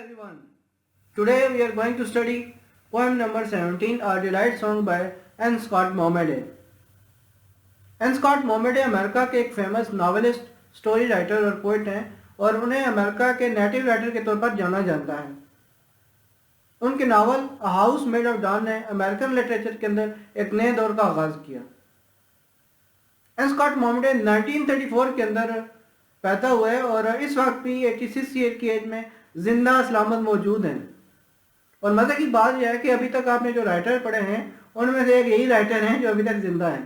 everyone. Today we are going to study poem number 17, A Delight Song by N. Scott Momaday. N. Scott Momaday America के एक famous novelist, story writer और poet हैं और उन्हें America के native writer के तौर पर जाना जाता है। उनके novel a house made of dawn ने अमेरिकन लिटरेचर के अंदर एक नए दौर का आगाज किया। एन स्कॉट मोमेडे 1934 के अंदर पैदा हुए और इस वक्त भी 86 ईयर की एज में जिंदा सलामत मौजूद हैं। और मज़े की बात यह है कि अभी तक आपने जो राइटर पढ़े हैं उनमें से एक यही राइटर हैं जो अभी तक जिंदा हैं।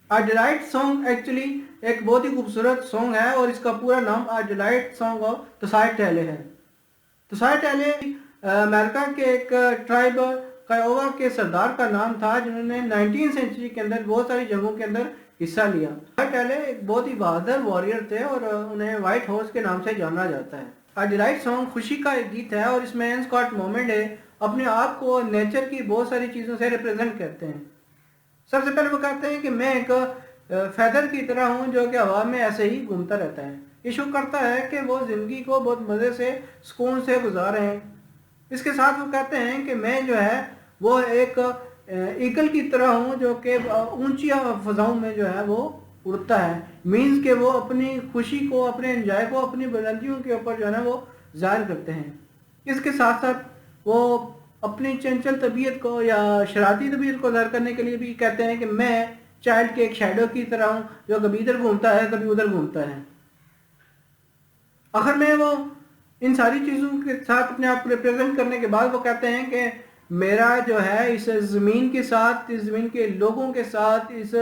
अ डिलाइट सॉन्ग एक्चुअली एक बहुत ही खूबसूरत सॉन्ग है और इसका पूरा नाम अ डिलाइट सॉन्ग ऑफ तुसाई टेले है। तुसाई टेले अमेरिका के एक ट्राइब कायोवा के सरदार का नाम था जिन्होंने 19वीं सेंचुरी के अंदर बहुत सारी जंगों के अंदर हिस्सा लिया। तुसाई टेले एक बहुत ही बहादुर वॉरियर थे और उन्हें व्हाइट हॉर्स के नाम से जाना जाता है। अ डिलाइट सॉन्ग खुशी का एक गीत है और इसमें एन स्कॉट मोमेडे अपने आप को नेचर की बहुत सारी चीज़ों से रिप्रेजेंट करते हैं। सबसे पहले वो कहते हैं कि मैं एक फैदर की तरह हूँ जो कि हवा में ऐसे ही घूमता रहता है। ये शो करता है कि वो ज़िंदगी को बहुत मज़े से सुकून से गुजार रहे हैं। इसके साथ वो कहते हैं कि मैं जो है वो एक ईगल की तरह हूँ जो कि ऊंची फ़ज़ाओं में जो है वो उड़ता है। मीन्स कि वो अपनी खुशी को, अपने एंजॉय को अपनी बुलंदियों के ऊपर जो है ना वो ज़ाहिर करते हैं। इसके साथ साथ वो अपनी चंचल तबीयत को या शरारती तबीयत को ज़ाहिर करने के लिए भी कहते हैं कि मैं चाइल्ड के एक शैडो की तरह हूँ जो कभी इधर घूमता है कभी उधर घूमता है। आखिर में वो इन सारी चीज़ों के साथ अपने आप को रिप्रेजेंट करने के बाद वो कहते हैं कि मेरा जो है इस ज़मीन के साथ, इस ज़मीन के लोगों के साथ, इस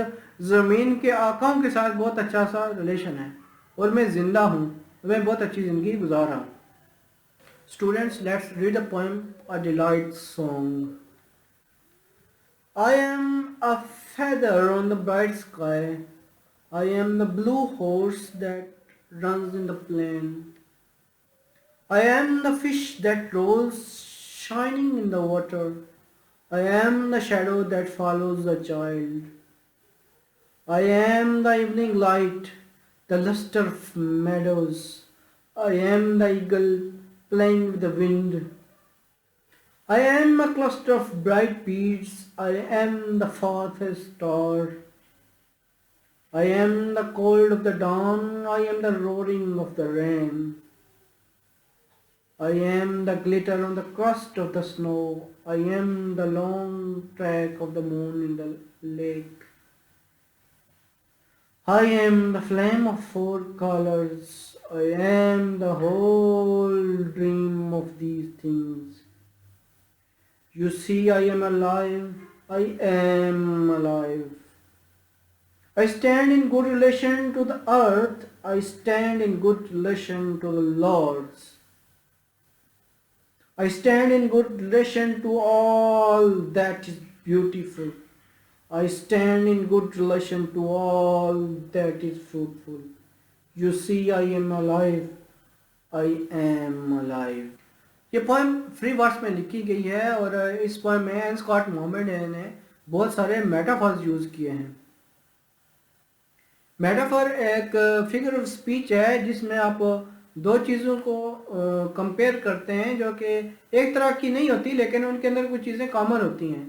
ज़मीन के आकाओं के साथ बहुत अच्छा सा रिलेशन है और मैं ज़िंदा हूँ, मैं बहुत अच्छी ज़िंदगी गुजार रहा हूँ। Students, let's read the poem A Delight Song. I am a feather on the bright sky. I am the blue horse that runs in the plain. I am the fish that rolls shining in the water. I am the shadow that follows the child. I am the evening light, the luster of meadows. I am the eagle playing with the wind. I am a cluster of bright beads. I am the farthest star. I am the cold of the dawn. I am the roaring of the rain. I am the glitter on the crust of the snow. I am the long track of the moon in the lake. I am the flame of four colors. I am the whole dream of these things. You see, I am alive. I am alive. I stand in good relation to the earth. I stand in good relation to the Lord's. I stand in good relation to all that is beautiful. I stand in good relation to all that is fruitful. You see, I am alive. I am alive. ये poem free words में लिखी गई है और इस poem में N Scott मोमेडे ने बहुत सारे मेटाफर्स यूज़ किए हैं। मेटाफर एक फिगर ऑफ स्पीच है जिसमें आप दो चीज़ों को कंपेयर करते हैं जो कि एक तरह की नहीं होती लेकिन उनके अंदर कुछ चीज़ें कॉमन होती हैं।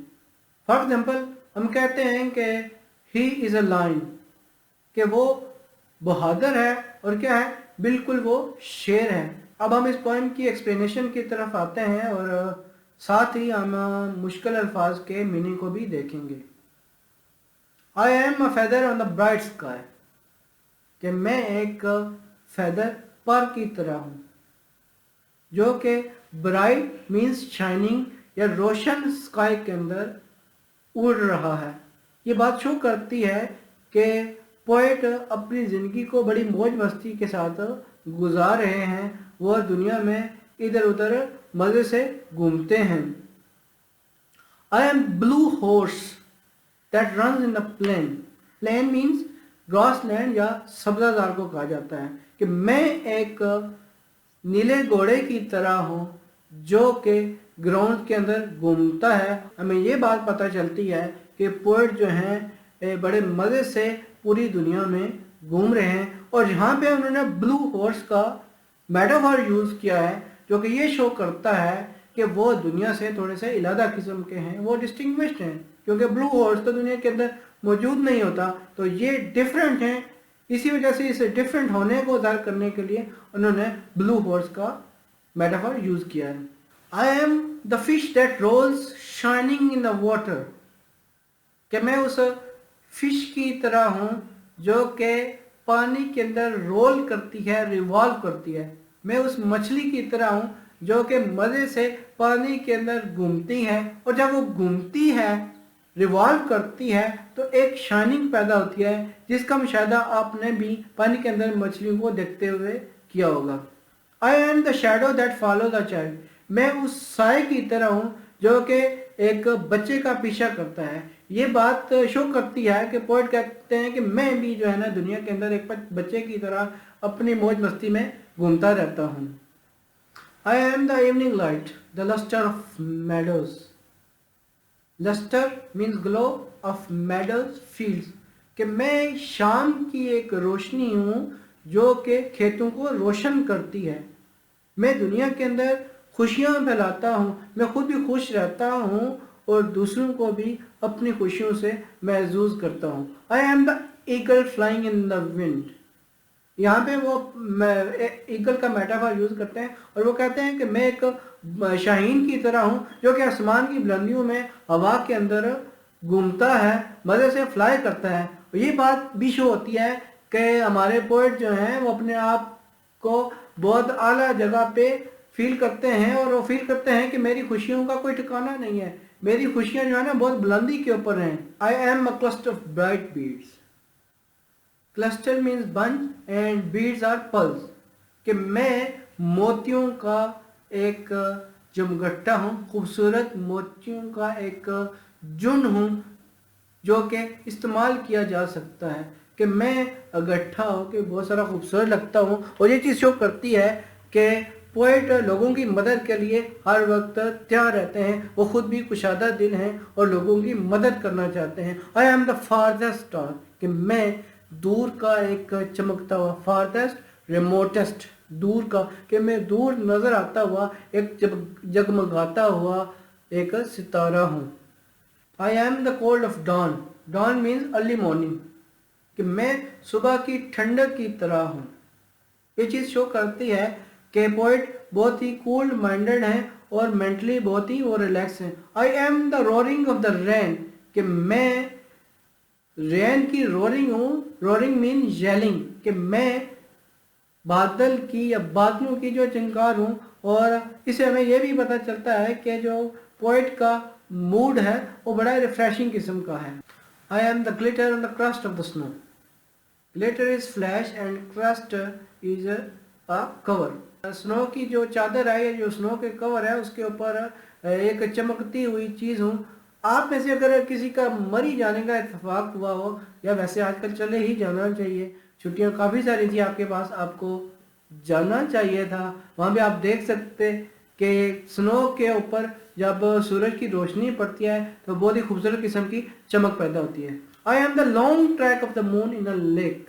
फॉर एग्जांपल हम कहते हैं कि ही इज़ अ लायन, कि वो बहादुर है और क्या है, बिल्कुल वो शेर है। अब हम इस पोएम की एक्सप्लेनेशन की तरफ आते हैं और साथ ही हम मुश्किल अल्फाज के मीनिंग को भी देखेंगे। आई am a feather on the bright sky, कि मैं एक फेदर पर की तरह हूँ जो कि ब्राइट मीन्स शाइनिंग या रोशन स्काई के अंदर उड़ रहा है। ये बात शो करती है कि पोएट अपनी ज़िंदगी को बड़ी मौज मस्ती के साथ गुजार रहे हैं, वो दुनिया में इधर उधर मज़े से घूमते हैं। I am blue horse that runs in the plain. Plain means grass land या सब्ज़ाजार को कहा जाता है कि मैं एक नीले घोड़े की तरह हूँ जो कि ग्राउंड के अंदर घूमता है। हमें ये बात पता चलती है कि पोएट जो हैं बड़े मज़े से पूरी दुनिया में घूम रहे हैं और यहाँ पे उन्होंने ब्लू हॉर्स का मेटाफर यूज़ किया है जो कि ये शो करता है कि वो दुनिया से थोड़े से अलग किस्म के हैं, वो डिस्टिंग्विश्ड हैं, क्योंकि ब्लू हॉर्स तो दुनिया के अंदर मौजूद नहीं होता, तो ये डिफरेंट हैं। इसी वजह से इसे डिफरेंट होने को ज़ाहिर करने के लिए उन्होंने ब्लू हॉर्स का मेटाफर यूज़ किया है। I am the fish that rolls shining in the water, कि मैं उस फिश की तरह हूँ जो कि पानी के अंदर रोल करती है, रिवॉल्व करती है। मैं उस मछली की तरह हूँ जो कि मज़े से पानी के अंदर घूमती है, और जब वो घूमती है, रिवॉल्व करती है, तो एक शाइनिंग पैदा होती है जिसका मुशाहिदा आपने भी पानी के अंदर मछलियों को देखते हुए किया होगा। आई am the shadow that follow the child, मैं उस साए की तरह हूँ जो कि एक बच्चे का पीछा करता है। ये बात शो करती है कि पोएट कहते हैं कि मैं भी जो है ना दुनिया के अंदर एक बच्चे की तरह अपनी मौज मस्ती में घूमता रहता हूँ। I am the evening light the lustre of meadows, lustre means glow of meadows fields, कि मैं शाम की एक रोशनी हूँ जो कि खेतों को रोशन करती है। मैं दुनिया के अंदर खुशियाँ फैलाता हूँ, मैं खुद भी खुश रहता हूँ और दूसरों को भी अपनी खुशियों से महसूस करता हूँ। I am the eagle flying in the wind, यहाँ पे वो ईगल का मेटाफर यूज़ करते हैं और वो कहते हैं कि मैं एक शाहीन की तरह हूँ जो कि आसमान की बुलंदियों में हवा के अंदर घूमता है, मज़े से फ्लाई करता है। और ये बात भी शो होती है कि हमारे पोएट जो हैं वो अपने आप को बहुत आला जगह पे फील करते हैं, और वो फील करते हैं कि मेरी खुशियों का कोई ठिकाना नहीं है, मेरी खुशियाँ जो है ना बहुत बुलंदी के ऊपर हैं। I am a cluster of bright beads, cluster means bunch and beads are pearls, कि मैं मोतियों का एक जमघट्टा हूँ, खूबसूरत मोतियों का एक झुंड हूँ जो कि इस्तेमाल किया जा सकता है, कि मैं इकट्ठा हो के बहुत सारा खूबसूरत लगता हूँ। और ये चीज़ शो करती है कि पोएट लोगों की मदद के लिए हर वक्त तैयार रहते हैं, वो खुद भी कुशादा दिल हैं और लोगों की मदद करना चाहते हैं। I am the farthest star, कि मैं दूर का एक चमकता हुआ, फारदेस्ट रिमोटेस्ट, दूर का, कि मैं दूर नज़र आता हुआ एक जगमगाता हुआ एक सितारा हूँ। I am the cold of dawn, dawn means early morning, कि मैं सुबह की ठंडक की तरह हूँ। ये चीज़ शो करती है कि पोएट बहुत ही कूल माइंडेड है और मेंटली बहुत ही वो रिलैक्स है। I am the roaring of the rain, कि मैं रेन की रोरिंग हूँ, रोरिंग मीन येलिंग, कि मैं बादल की या बादलों की जो चिंकार हूँ। और इससे हमें यह भी पता चलता है कि जो पोएट का मूड है वो बड़ा रिफ्रेशिंग किस्म का है। I am the glitter on the crust of the snow, glitter is flash and crust is a cover, snow की जो चादर है, जो स्नो के कवर है, उसके ऊपर एक चमकती हुई चीज़ हूँ। आप में से अगर किसी का मरी जाने का इत्तेफाक हुआ हो, या वैसे आजकल चले ही जाना चाहिए, छुट्टियाँ काफ़ी सारी थी आपके पास, आपको जाना चाहिए था, वहाँ भी आप देख सकते कि स्नो के ऊपर जब सूरज की रोशनी पड़ती है तो बहुत ही खूबसूरत किस्म की चमक पैदा होती है। I am the long track of the moon in a lake,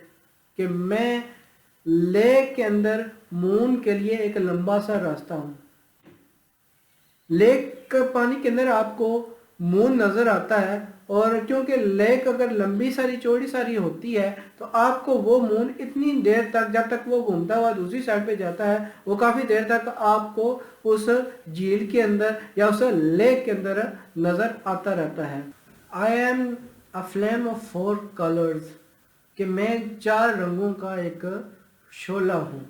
कि मैं लेक के अंदर मून के लिए एक लंबा सा रास्ता हूँ। लेक पानी के अंदर आपको मून नज़र आता है, और क्योंकि लेक अगर लंबी सारी चौड़ी सारी होती है तो आपको वो मून इतनी देर तक, जब तक वो घूमता हुआ दूसरी साइड पे जाता है, वो काफ़ी देर तक आपको उस झील के अंदर या उस लेक के अंदर नज़र आता रहता है। I am a flame of 4 colours, कि मैं 4 रंगों का एक शोला हूँ,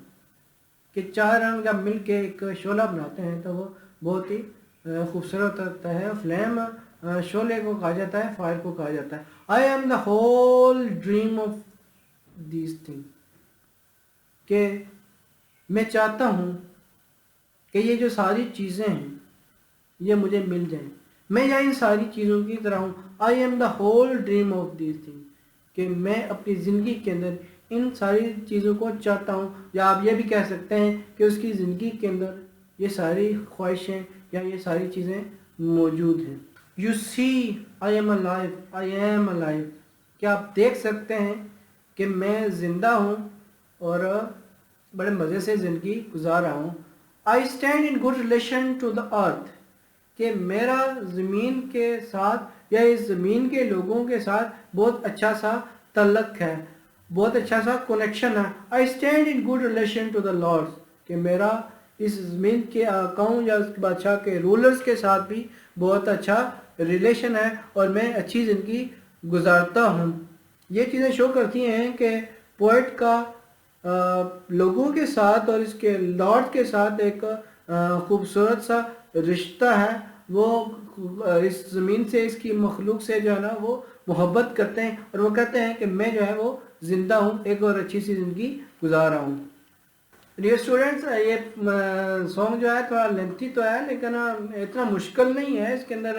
कि 4 रंग जब मिल के एक शोला बनाते हैं तो वो बहुत ही खूबसूरत होता है। फ्लेम शोले को कहा जाता है, फायर को कहा जाता है। I am the whole dream of this thing, कि मैं चाहता हूँ कि ये जो सारी चीज़ें हैं ये मुझे मिल जाएं, मैं या इन सारी चीज़ों की तरह हूँ। I am the whole dream of this thing, कि मैं अपनी ज़िंदगी के अंदर इन सारी चीज़ों को चाहता हूँ, या आप ये भी कह सकते हैं कि उसकी ज़िंदगी के अंदर ये सारी ख्वाहिशें या ये सारी चीज़ें मौजूद हैं। You see I am alive, I am alive, क्या आप देख सकते हैं कि मैं ज़िंदा हूँ और بڑے مزے سے زندگی گزار رہا ہوں. I stand in good relation to the earth, کہ میرا زمین کے ساتھ یا اس زمین کے لوگوں کے ساتھ بہت اچھا سا تعلق ہے، بہت اچھا سا کنیکشن ہے. I stand in good relation to the lords, کہ میرا اس زمین کے آقاؤں یا اس بادشاہ کے رولرز کے ساتھ بھی بہت اچھا ریلیشن ہے اور میں اچھی زندگی گزارتا ہوں. یہ چیزیں شو کرتی ہیں کہ پوئٹ کا لوگوں کے ساتھ اور اس کے لارڈ کے ساتھ ایک خوبصورت سا رشتہ ہے. وہ اس زمین سے، اس کی مخلوق سے جو ہے نا وہ محبت کرتے ہیں اور وہ کہتے ہیں کہ میں جو ہے وہ زندہ ہوں، ایک اور اچھی سی زندگی گزار رہا ہوں. ڈیئر اسٹوڈینٹس، یہ سانگ جو ہے تھوڑا لینتھی تو ہے لیکن اتنا مشکل نہیں ہے. اس کے اندر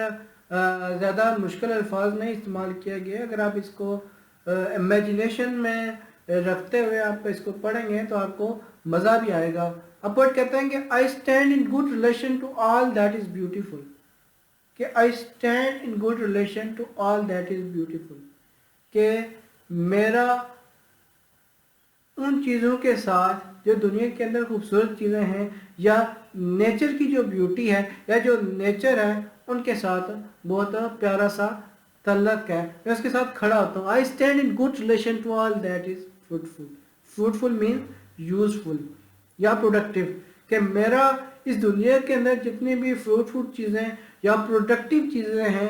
زیادہ مشکل الفاظ نہیں استعمال کیا گیا. اگر آپ اس کو امیجنیشن میں رکھتے ہوئے آپ اس کو پڑھیں گے تو آپ کو مزہ بھی آئے گا. اب پوئٹ کہتے ہیں کہ I stand in good relation to all that is beautiful, کہ I stand in good relation to all that is beautiful, کہ میرا ان چیزوں کے ساتھ جو دنیا کے اندر خوبصورت چیزیں ہیں یا نیچر کی جو بیوٹی ہے یا جو نیچر ہے ان کے ساتھ بہت پیارا سا تعلق ہے، میں اس کے ساتھ کھڑا ہوتا ہوں. I stand in good relation to all that is fruitful. Fruitful means useful یا پروڈکٹیو، کہ میرا اس دنیا کے اندر جتنی بھی فروٹفل چیزیں یا پروڈکٹیو چیزیں ہیں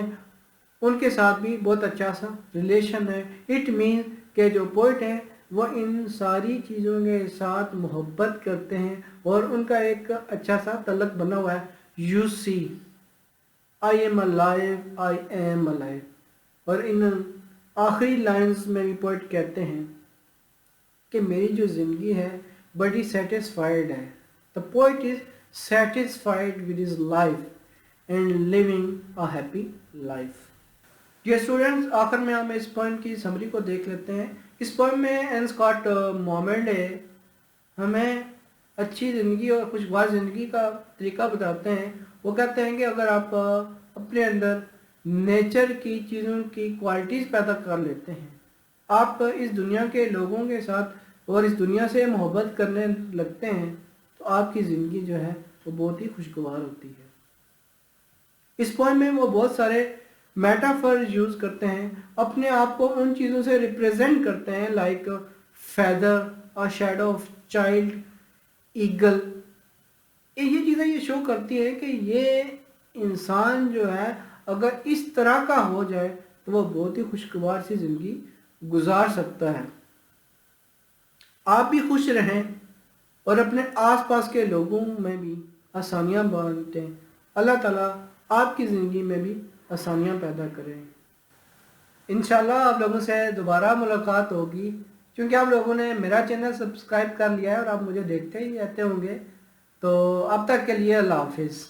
ان کے ساتھ بھی بہت اچھا سا ریلیشن ہے. اٹ مینس کہ جو پوئٹ ہیں وہ ان ساری چیزوں کے ساتھ محبت کرتے ہیں اور ان کا ایک اچھا سا تعلق بنا ہوا ہے. You see I am alive, I am alive. اور ان آخری لائنز میں بھی پوئٹ کہتے ہیں کہ میری جو زندگی ہے بڑی سیٹسفائیڈ ہے. The poet is satisfied with his life and living a happy life. Dear students, آخر میں ہم اس پوئم کی سمری کو دیکھ لیتے ہیں. اس پوئم میں این اسکاٹ مومنڈے ہمیں اچھی زندگی اور خوشگوار زندگی کا طریقہ بتاتے ہیں. وہ کہتے ہیں کہ اگر آپ اپنے اندر نیچر کی چیزوں کی کوالٹیز پیدا کر لیتے ہیں، آپ اس دنیا کے لوگوں کے ساتھ اور اس دنیا سے محبت کرنے لگتے ہیں تو آپ کی زندگی جو ہے وہ بہت ہی خوشگوار ہوتی ہے. اس پوائنٹ میں وہ بہت سارے میٹافر یوز کرتے ہیں، اپنے آپ کو ان چیزوں سے ریپریزنٹ کرتے ہیں، لائک فیدر اور شیڈو آف چائلڈ، ایگل. یہ چیزیں یہ شو کرتی ہے کہ یہ انسان جو ہے اگر اس طرح کا ہو جائے تو وہ بہت ہی خوشگوار سی زندگی گزار سکتا ہے. آپ بھی خوش رہیں اور اپنے آس پاس کے لوگوں میں بھی آسانیاں بانٹیں. اللہ تعالیٰ آپ کی زندگی میں بھی آسانیاں پیدا کریں. انشاءاللہ آپ لوگوں سے دوبارہ ملاقات ہوگی، کیونکہ آپ لوگوں نے میرا چینل سبسکرائب کر لیا ہے اور آپ مجھے دیکھتے ہی رہتے ہوں گے. تو اب تک کے لیے اللہ حافظ.